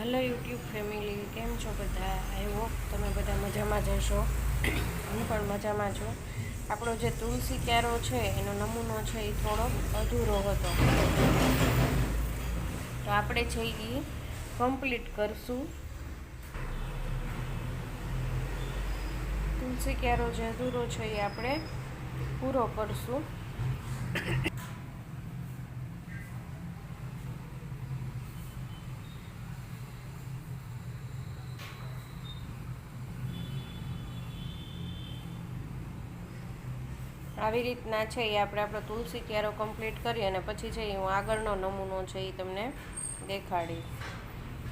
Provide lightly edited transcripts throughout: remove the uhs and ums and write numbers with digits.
Hello YouTube family, કેમ છો બધા? આઈ હોપ તમે બધા મજામાં જ હશો. હું પણ મજામાં છું. આપણો જે તુલસી ક્યારો છે એનો નમૂનો છે એ થોડો અધૂરો હતો, તો આપણે છે એ કમ્પ્લીટ કરશું. તુલસી ક્યારો જે અધૂરો છે એ આપણે પૂરો કરશું. આવી રીતના છે એ આપણે આપણો તુલસી ક્યારો કમ્પ્લીટ કરી અને પછી છે એ હું આગળનો નમૂનો છે એ તમને દેખાડીશ.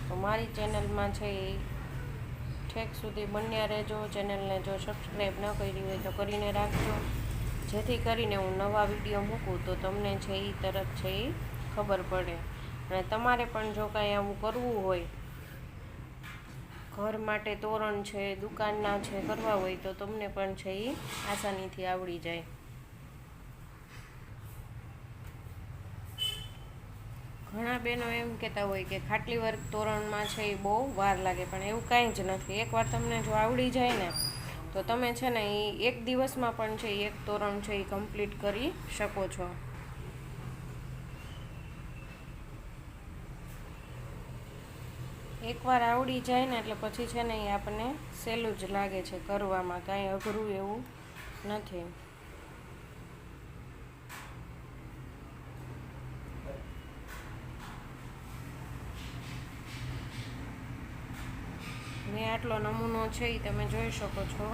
તો મારી ચેનલમાં છે એ ઠેક સુધી બન્યા રહેજો. ચેનલને જો સબસ્ક્રાઈબ ન કરી હોય તો કરીને રાખજો, જેથી કરીને હું નવા વિડીયો મૂકું તો તમને છે એ તરત છે એ ખબર પડે. અને તમારે પણ જો કાંઈ આવું કરવું હોય, ઘર માટે તોરણ છે, દુકાનના છે કરવા હોય તો તમને પણ છે એ આસાનીથી આવડી જાય. ઘણા બહેનો એમ કહેતા હોય કે ખાટલી વર્ક તોરણમાં છે એ બહુ વાર લાગે, પણ એવું કાંઈ જ નથી. એકવાર તમને જો આવડી જાય ને તો તમે છે ને એ એક દિવસમાં પણ છે એક તોરણ છે એ કમ્પ્લીટ કરી શકો છો. એકવાર આવડી જાય ને એટલે પછી છે ને એ આપણને સહેલું જ લાગે છે કરવામાં, કાંઈ અઘરું એવું નથી. મેં આટલો નમૂનો છે એ તમે જોઈ શકો છો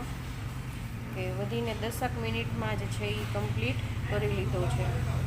કે વધીને 10 મિનિટમાં જ છે એ કમ્પ્લીટ કરી લીધો છે.